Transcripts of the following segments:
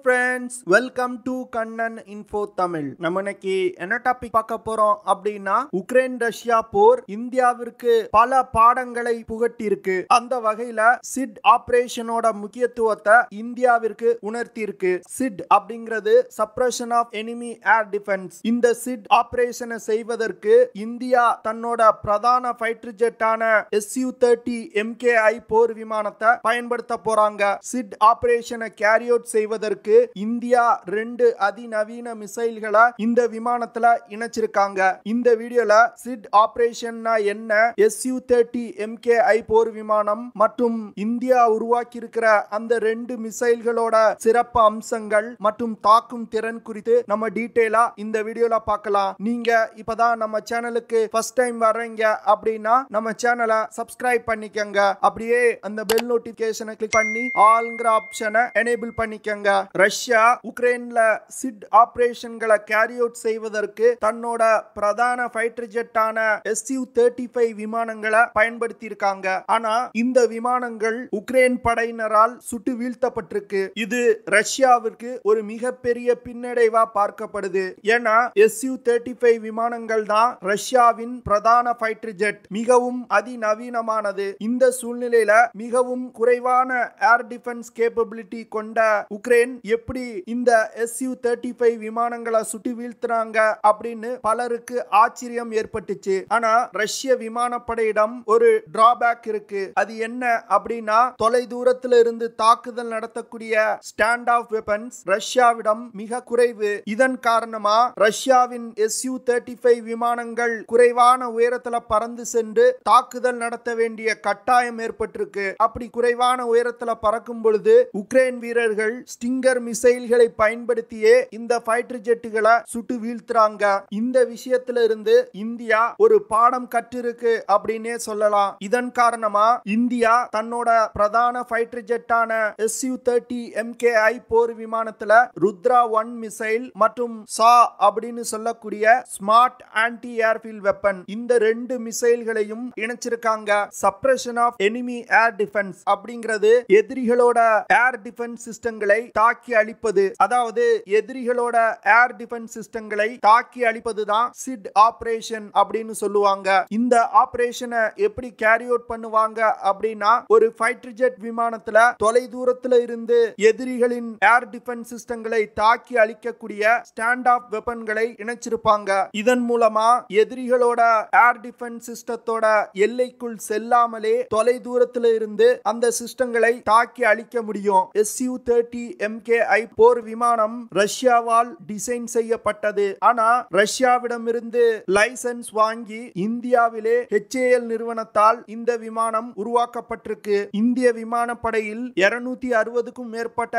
friends, welcome to Kannan Info Tamil. நம்ம இன்னைக்கு என்ன டாபிக் பார்க்க போறோம் அப்படின்னா உக்ரைன் ரஷ்யா போர் இந்தியாவிற்கு பல பாடங்களை புகட்டி இருக்கு. அந்த வகையில சிட் ஆபரேஷனோட முக்கியத்துவத்தை இந்தியாவிற்கு உணர்த்தி இருக்கு. சிட் அப்படிங்கிறது suppression of enemy air defence. இந்த சிட் ஆபரேஷனை செய்வதற்கு இந்தியா தன்னோட பிரதான ஃபைட்டர் ஜெட்டான Su-30 MKI போர் விமானத்தை பயன்படுத்த போறாங்க. சிட் ஆபரேஷனை கேரி அவுட் செய்வதற்கு இந்தியா 2 அதிநவீன மிசைல்களை இந்த விமானத்துல இணைச்சிருக்காங்க. இந்த வீடியோல சிட் ஆபரேஷன்னா என்ன, Su-30 MKI போர் விமானம் மற்றும் இந்தியா உருவாக்கி இருக்கிற அந்த 2 மிசைல்களோட சிறப்பு அம்சங்கள் மற்றும் தாக்கும் திறன் குறித்து நம்ம டீடைலா இந்த வீடியோல பார்க்கலாம். நீங்க இப்பதான் நம்ம சேனலுக்கு ஃபர்ஸ்ட் டைம் வர்றீங்க அப்படின்னா நம்ம சேனலை சப்ஸ்கிரைப் பண்ணிக்கங்க. அப்படியே அந்த பெல் நோட்டிபிகேஷனை கிளிக் பண்ணி ஆல்ங்கிற ஆப்ஷனை எனேபிள் பண்ணிக்கங்க. ரஷ்யா உக்ரைன்ல சிட் ஆபரேஷன்களை கேரி அவுட் செய்வதற்கு தன்னோட பிரதான ஃபைட்டர் ஜெட்டான Su-35 விமானங்களை பயன்படுத்தி இருக்காங்க. ஆனா இந்த விமானங்கள் உக்ரைன் படையினரால் சுட்டு வீழ்த்தப்பட்டிருக்கு. இது ரஷ்யாவிற்கு ஒரு மிகப்பெரிய பின்னடைவா பார்க்கப்படுது. ஏன்னா Su-35 விமானங்கள் தான் ரஷ்யாவின் பிரதான ஃபைட்டர் ஜெட், மிகவும் அதிநவீனமானது. இந்த சூழ்நிலையில மிகவும் குறைவான ஏர் டிஃபென்ஸ் கேப்பபிலிட்டி கொண்ட உக்ரைன் எப்படி இந்த Su-35 விமானங்களை சுட்டு வீழ்த்துறாங்க அப்படின்னு பலருக்கு ஆச்சரியம் ஏற்பட்டுச்சு. ஆனா ரஷ்ய விமானப்படையிடம் ஒரு டிராபேக் இருக்கு. அது என்ன அப்படின்னா, தொலை தூரத்துல இருந்து தாக்குதல் நடத்தக்கூடிய ஸ்டாண்ட் ஆஃப் வெப்பன்ஸ் ரஷ்யாவிடம் மிக குறைவு. இதன் காரணமா ரஷ்யாவின் Su-35 விமானங்கள் குறைவான உயரத்துல பறந்து சென்று தாக்குதல் நடத்த வேண்டிய கட்டாயம் ஏற்பட்டிருக்கு. அப்படி குறைவான உயரத்துல பறக்கும் பொழுது உக்ரைன் வீரர்கள் ஸ்டிங்கர் மிசைல்களை பயன்படுத்தியே இந்த ஃபைட்டர் ஜெட்டுகளை சுட்டு வீழ்த்துறாங்க. இந்த விஷயத்துல இருந்து இந்தியா ஒரு பாடம் கற்றிருக்கு அப்படின்னே சொல்லலாம். இதன் காரணமா இந்தியா தன்னோட பிரதான ஃபைட்டர் ஜெட்டான Su-30 MKI போர் விமானத்துல ருத்ரா 1 மிசைல் மற்றும் சா அப்படின்னு சொல்லக்கூடிய ஸ்மார்ட் ஆன்டி ஏர்ஃபீல்ட் வெப்பன், இந்த 2 மிசைல்களையும் இணைச்சிருக்காங்க. Suppression of enemy air defence அப்படிங்கிறது எதிரிகளோட ஏர் டிஃபென்ஸ் சிஸ்டங்களை தாக்கி அழிப்பது. அதாவது எதிரிகளோட ஏர் டிஃபென்ஸ் சிஸ்டங்களை தாக்கி அழிப்பது தான் சிட் ஆபரேஷன் அப்படின்னு சொல்லுவாங்க. இந்த ஆபரேஷனை எப்படி கேரி அவுட் பண்ணுவாங்க அப்படின்னா, ஒரு ஃபைட்டர் ஜெட் விமானத்துல தொலை தூரத்துல இருந்து எதிரிகளின் ஏர் டிஃபென்ஸ் சிஸ்டங்களை தாக்கி அழிக்கக்கூடிய ஸ்டாண்ட் ஆஃப் வெப்பன்களை இணைச்சிருப்பாங்க. இதன் மூலமா எதிரிகளோட ஏர் டிஃபென்ஸ் சிஸ்டத்தோட எல்லைக்குள் செல்லாமலே தொலை தூரத்துல இருந்து அந்த சிஸ்டங்களை தாக்கி அழிக்க முடியும். Su-30 MKI போர் விமானம் ரஷ்யாவால் டிசைன் செய்யப்பட்டது. ஆனா ரஷ்யாவிடமிருந்து லைசன்ஸ் வாங்கி இந்தியாவிலே HAL நிறுவனத்தால் இந்த விமானம் உருவாக்கப்பட்டிருக்கு. இந்திய விமானப்படையில் 260க்கும் மேற்பட்ட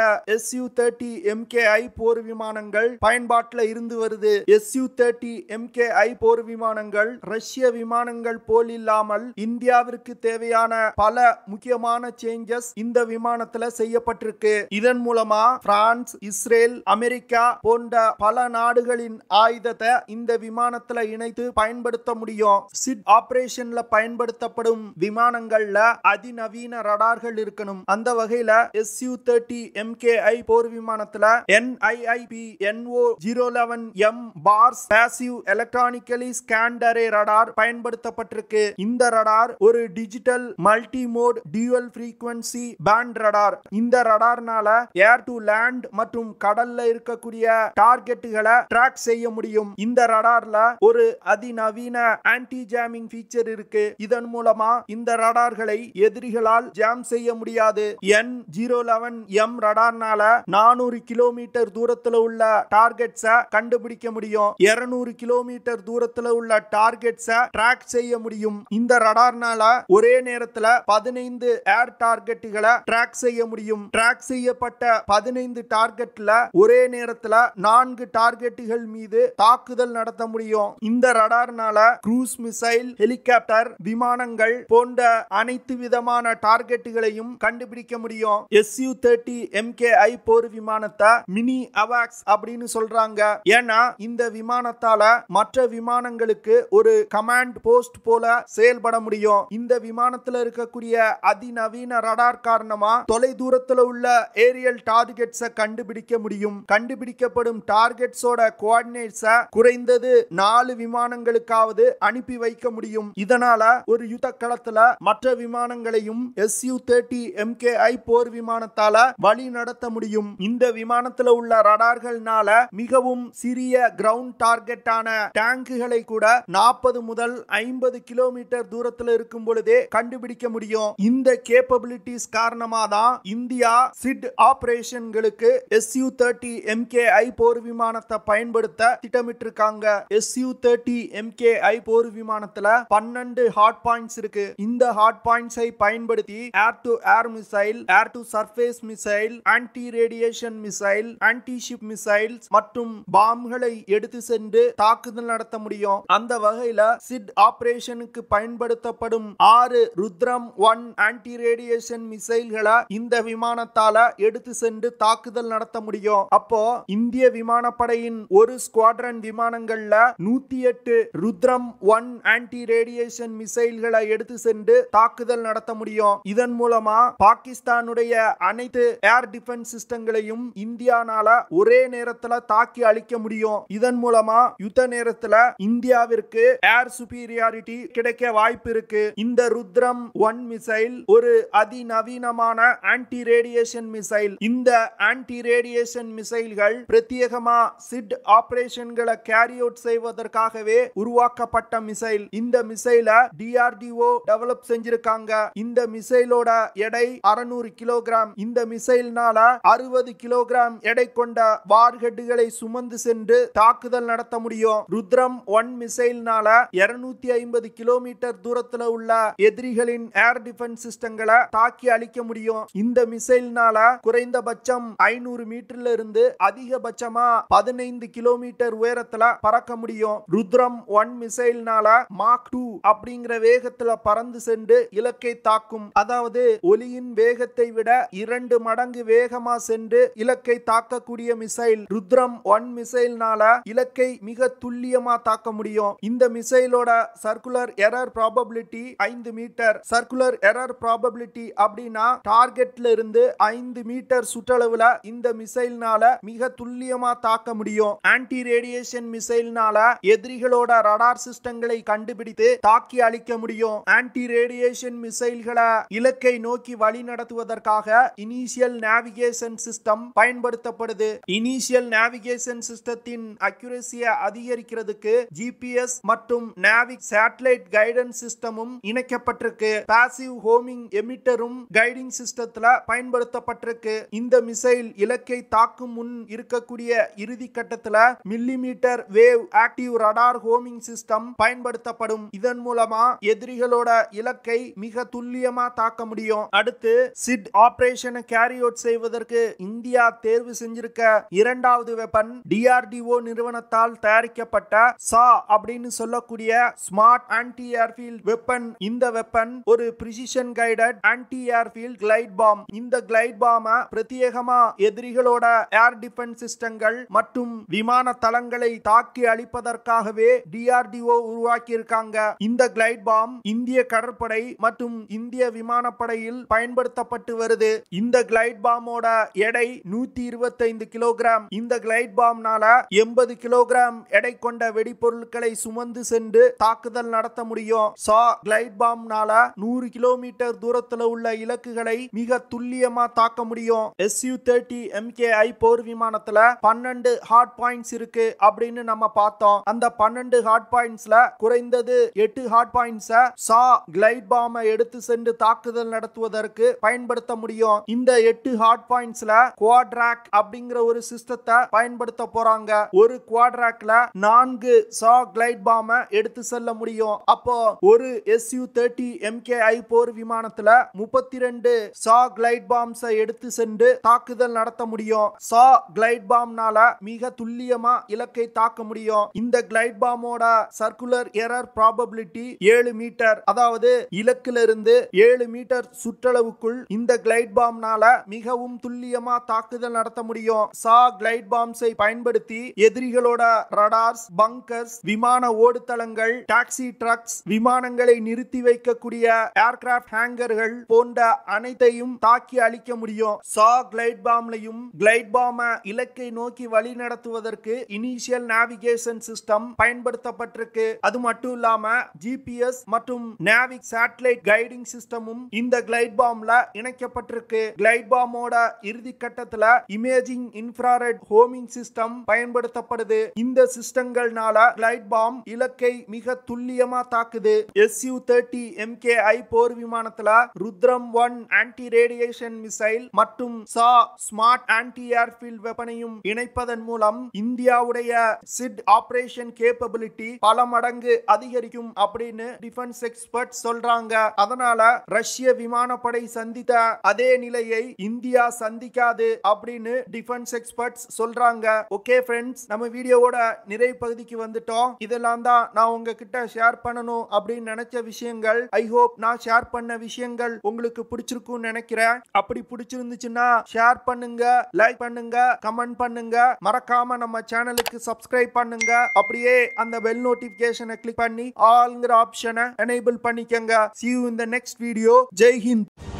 Su-30 MKI போர் விமானங்கள் பயன்பாட்டில் இருந்து வருது. Su-30 MKI போர் விமானங்கள் ரஷ்ய விமானங்கள் போல் இல்லாமல் இந்தியாவிற்கு தேவையான பல முக்கியமான சேஞ்சஸ் இந்த விமானத்துல செய்யப்பட்டிருக்கு. இதன் மூலமா பிரான்ஸ், இஸ்ரேல், அமெரிக்கா போன்ற பல நாடுகளின் ஆயுதத்தை இந்த விமானத்துல இணைத்து பயன்படுத்த முடியும். சிட் ஆபரேஷன்ல பயன்படுத்தப்படும் விமானங்கள்ல அதிநவீன ரடார்கள் இருக்கணும். அந்த வகையில Su-30 MKI போர் விமானத்துல NIIP NO-011M Bars passive electronically scanned array radar பயன்படுத்தப்பட்டிருக்கு. இந்த ரடார் ஒரு digital multi mode dual frequency band radar. இந்த ரடார்னால ஏர் டு லேண்ட் மற்றும் கடல்ல இருக்கக்கூடிய டார்கெட்டுகளை ட்ராக் செய்ய முடியும். இந்த ரடார்ல ஒரு அதிநவீன ஆன்டி ஜாமிங் ஃபீச்சர் இருக்கு. இதன் மூலமா இந்த ரடார்களை எதிரிகளால் ஜாம் செய்ய முடியாது. N011M ரடார்னால 400 கிலோமீட்டர் தூரத்துல உள்ள டார்கெட்ஸை கண்டுபிடிக்க முடியும். 200 கிலோமீட்டர் தூரத்துல உள்ள டார்கெட்ஸை ட்ராக் செய்ய முடியும். இந்த ரடார்னால ஒரே நேரத்துல 15 ஏர் டார்கெட்டுகளை ட்ராக் செய்ய முடியும். ட்ராக் செய்யப்பட்ட 15 டார்கெட்ல ஒரே நேரத்துல 4 டார்கெட்டுகள் மீது தாக்குதல் நடத்த முடியும். இந்த ரடார்னால க்ரூஸ் மிசைல், ஹெலிகாப்டர், விமானங்கள் போன்ற அனைத்து விதமான டார்கெட்டுகளையும் கண்டுபிடிக்க முடியும். Su-30 MKI போர் விமானத்தை மினி அவாக்ஸ் அப்படின்னு சொல்றாங்க. ஏன்னா இந்த விமானத்தால மற்ற விமானங்களுக்கு ஒரு கமாண்ட் போஸ்ட் போல செயல்பட முடியும். இந்த விமானத்துல இருக்கக்கூடிய அதிநவீன ரடார் காரணமா தொலை தூரத்துல உள்ள ஏரியல் டார்கெட் டார்கெட்ஸை கண்டுபிடிக்க முடியும். கண்டுபிடிக்கப்படும் டார்கெட்ஸோட கோஆர்டினேட்ஸை குறைந்தது 4 விமானங்களுக்காவது அனுப்பி வைக்க முடியும். இதனால ஒரு யுத்த களத்துல மற்ற விமானங்களையும் Su-30 MKI போர் விமானத்தால வழி நடத்த முடியும். இந்த விமானத்துல உள்ள ரடார்கள்னால மிகவும் சிறிய கிரவுண்ட் டார்கெட்டான டேங்குகளை கூட 40 முதல் 50 கிலோமீட்டர் தூரத்துல இருக்கும் பொழுதே கண்டுபிடிக்க முடியும். இந்த கேப்பபிலிட்டிஸ் காரணமா தான் இந்தியா சிட் ஆபரேஷன்களுக்கு Su-30 MKI போர் விமானத்தை பயன்படுத்த திட்டமிட்டிருக்காங்க. Su-30 MKI போர் விமானத்துல 12 ஹாட் பாயிண்ட்ஸ் இருக்கு. இந்த ஹாட் பாயிண்ட்ஸை பயன்படுத்தி air to air missile, air to surface missile, anti radiation missile, anti ship missiles மற்றும் பாம்களை எடுத்து சென்று தாக்குதல் நடத்த முடியும். அந்த வகையில சிட் ஆபரேஷனுக்கு பயன்படுத்தப்படும் 6 ருத்ரம் 1 ஆன்டி ரேடியேஷன் மிசைல்களை இந்த விமானத்தால எடுத்து சென்று தாக்குதல் நடத்த முடியும். அப்போ இந்திய விமானப்படையின் ஒரு ஸ்குவாட்ரன் விமானங்கள்ல 108 ருத்ரம் 1 ஆன்டி ரேடியேஷன் மிசைல்களை எடுத்து சென்று தாக்குதல் நடத்த முடியும். இதன் மூலமா பாகிஸ்தானுடைய அனைத்து ஏர் டிஃபென்ஸ் சிஸ்டங்களையும் இந்தியானால ஒரே நேரத்துல தாக்கி அழிக்க முடியும். இதன் மூலமா யுத்த நேரத்துல இந்தியாவிற்கு ஏர் சுப்பீரியாரிட்டி கிடைக்க வாய்ப்பு இருக்கு. இந்த ருத்ரம் 1 மிசைல் ஒரு அதிநவீனமான ஆன்டி ரேடியேஷன் மிசைல். இந்த ஆன்டி ரேடியேஷன் மிசைல்கள் பிரத்யேகமா சிட் ஆபரேஷன்களை கேரி அவுட் செய்வதற்காகவே உருவாக்கப்பட்ட மிசைல். இந்த மிசைல DRDO டெவலப் செஞ்சிருக்காங்க. இந்த மிசைலோட எடை 600 கிலோகிராம். இந்த மிசைல்னால 60 கிலோகிராம் எடை கொண்ட வார்ஹெட்டுகளை சுமந்து சென்று தாக்குதல் நடத்த முடியும். ருத்ரம் 1 மிசைல்னால 250 கிலோமீட்டர் தூரத்துல உள்ள எதிரிகளின் ஏர் டிஃபென்ஸ் சிஸ்டங்களை தாக்கி அழிக்க முடியும். இந்த மிசைல்னால குறைந்தபட்சம் 500 மீட்டர்ல இருந்து அதிகபட்சமா 15 கிலோமீட்டர் உயரத்துல பறக்க முடியும். ருத்ரம் 1 மிசைல்னால மாக் 2 அப்படிங்கிற வேகத்துல பறந்து சென்று இலக்கை தாக்கும். அதாவது ஒலியின் வேகத்தை விட 2 மடங்கு வேகமா சென்று இலக்கை தாக்கக்கூடிய மிசைல். ருத்ரம் 1 மிசைல்னால இலக்கை மிக துல்லியமா தாக்க முடியும். இந்த மிசைலோட circular error probability 5 metre. Circular error probability அப்படின்னா டார்கெட்ல இருந்து 5 மீட்டர் சுற்றளவுல இந்த மிசைல்னால மிக துல்லியமா தாக்க முடியும். ஆன்டி ரேடியேஷன் மிசைல்னால எதிரிகளோட ரடார் சிஸ்டங்களை கண்டுபிடித்து தாக்கி அழிக்க முடியும். ஆன்டி ரேடியேஷன் மிசைல்களை இலக்கை நோக்கி வழி நடத்துவதற்காக இனிஷியல் நேவிகேஷன் சிஸ்டம் பயன்படுத்தப்படுது. இனிஷியல் நேவிகேஷன் சிஸ்டத்தின் அக்யூரசியை அதிகரிக்கிறதுக்கு GPS மற்றும் நேவிக் சேட்டலைட் கைடன்ஸ் சிஸ்டமும் இணைக்கப்பட்டிருக்கு. பாசிவ் ஹோமிங் எமிட்டரும் கைடிங் சிஸ்டத்துல பயன்படுத்தப்பட்டிருக்கு. இந்த மிசைல் இலக்கை தாக்கும் முன் இருக்கக்கூடிய இறுதி கட்டத்துல millimetre wave active radar homing system பயன்படுத்தப்படும். இதன் மூலமா எதிரிகளோட இலக்கை மிக துல்லியமா தாக்க முடியும். அடுத்து சிட் ஆபரேஷனை கேரி அவுட் செய்வதற்கு இந்தியா தேர்வு செஞ்சிருக்க இரண்டாவது வெப்பன் DRDO நிறுவனத்தால் தயாரிக்கப்பட்ட சா அப்படின்னு சொல்லக்கூடிய ஸ்மார்ட் ஆன்டி ஏர்ஃபீல்ட் வெப்பன். இந்த வெப்பன் ஒரு precision guided anti airfield glide bomb. இந்த கிளைட் பாமை பிரத்யேகமா எதிரிகளோட ஏர் டிஃபென்ஸ் சிஸ்டங்கள் மற்றும் விமான தளங்களை தாக்கி அழிப்பதற்காகவே DRDO உருவாக்கி இருக்காங்க. இந்த கிளைட் பாம் இந்திய கடற்படை மற்றும் இந்திய விமானப்படையில் பயன்படுத்தப்பட்டு வருது. இந்த கிளைட் பாமோட எடை 125 கிலோகிராம். இந்த கிளைட் பாம்னால 80 கிலோகிராம் எடை கொண்ட வெடிபொருட்களை சுமந்து சென்று தாக்குதல் நடத்த முடியும். சா கிளைட் பாம்னால 100 கிலோமீட்டர் தூரத்துல உள்ள இலக்குகளை மிக துல்லியமா தாக்க முடியும். Su-30 MKI போர் விமானத்துல 12 ஹாட் பாயிண்ட்ஸ் இருக்கு அப்படின்னு நம்ம பார்த்தோம். அந்த 12 ஹாட் பாயிண்ட்ஸ்ல குறைந்தது 8 ஹாட் பாயிண்ட்ஸ சா கிளைட் பாமை எடுத்து சென்று தாக்குதல் நடத்துவதற்கு பயன்படுத்த முடியும். இந்த 8 ஹாட் பாயிண்ட்ஸ்ல குவாட்ராக் அப்படிங்கிற ஒரு சிஸ்டத்தை பயன்படுத்த போறாங்க. ஒரு குவாட்ராக்ல 4 சா கிளைட் பாமை எடுத்து செல்ல முடியும். அப்போ ஒரு Su-30 MKI போர் விமானத்துல 32 சா கிளைட் பாம்ஸ் எடுத்து சென்று தாக்குதல் நடத்த முடியும். சா கிளைட் பாம்னால மிக துல்லியமா இலக்கை தாக்க முடியும். இந்த கிளைட் பாமோட சர்க்குலர் எரர் ப்ராபபிலிட்டி 7 மீட்டர். அதாவது இலக்குல இருந்து 7 மீட்டர் சுற்றளவுக்குள் இந்த கிளைட் பாம்னால மிகவும் துல்லியமா தாக்குதல் நடத்த முடியும். சா கிளைட் பாம்ஸை பயன்படுத்தி எதிரிகளோட ரடார்ஸ், பங்கர்ஸ், விமான ஓடுதளங்கள், டாக்ஸி ட்ரக்ஸ், விமானங்களை நிறுத்தி வைக்கக்கூடிய ஏர்கிராஃப்ட் ஹேங்கர்கள் போன்ற அனைத்தையும் தாக்கி அழிக்க முடியும். சா கிளைட் கிளைட் பாம்லையும் கிளைட் பாம இலக்கை நோக்கி வழி நடத்துவதற்கு இனிஷியல் நேவிகேஷன் சிஸ்டம் பயன்படுத்தப்பட்டிருக்கு. அது மட்டும் இல்லாம ஜிபிஎஸ் மற்றும் நேவிக் சேட்டலைட் கைடிங் சிஸ்டமும் இந்த கிளைட் பாம்ல இணைக்கப்பட்டிருக்கு. கிளைட் பாமோட இறுதி கட்டத்துல இமேஜிங் இன்ஃப்ராரெட் ஹோமிங் சிஸ்டம் பயன்படுத்தப்படுது. இந்த சிஸ்டங்கள்னால கிளைட் பாம் இலக்கை மிக துல்லியமா தாக்குது. Su-30 MKI போர் விமானத்துல ருத்ரம் 1 ஆன்டி ரேடியேஷன் மிசைல் மற்றும் சா ஸ்மார்ட் ஆன்டி ஏர்ஃபீல்ட் வெப்பனையும் இணைப்பதன் மூலம் இந்தியாவுடைய சிட் ஆபரேஷன் கேப்பபிலிட்டி பல மடங்கு அதிகரிக்கும் அப்படின்னு டிஃபென்ஸ் எக்ஸ்பர்ட் சொல்றாங்க. அதனால ரஷ்ய விமானப்படை சந்தித்த அதே நிலையை இந்தியா சந்திக்காது அப்படின்னு டிஃபென்ஸ் எக்ஸ்பர்ட்ஸ் சொல்றாங்க. ஓகே ஃப்ரெண்ட்ஸ், நம்ம வீடியோவோட நிறைவு பகுதிக்கு வந்துட்டோம். இதெல்லாம் தான் நான் உங்ககிட்ட ஷேர் பண்ணணும் அப்படின்னு நினைச்ச விஷயங்கள். ஐ ஹோப் நான் ஷேர் பண்ண விஷயங்கள் உங்களுக்கு பிடிச்சிருக்கும்னு நினைக்கிறேன். அப்படி பிடிச்சிருந்துச்சுன்னா ஷேர் பண்ணுங்க, லைக் பண்ணுங்க, கமெண்ட் பண்ணுங்க. மறக்காம நம்ம சேனலுக்கு சப்ஸ்கிரைப் பண்ணுங்க. அப்படியே அந்த பெல் நோட்டிபிகேஷனை கிளிக் பண்ணி ஆல்ங்கிற ஆப்ஷனை எனேபிள் பண்ணிக்கங்க. See you in the next video. Jai Hind.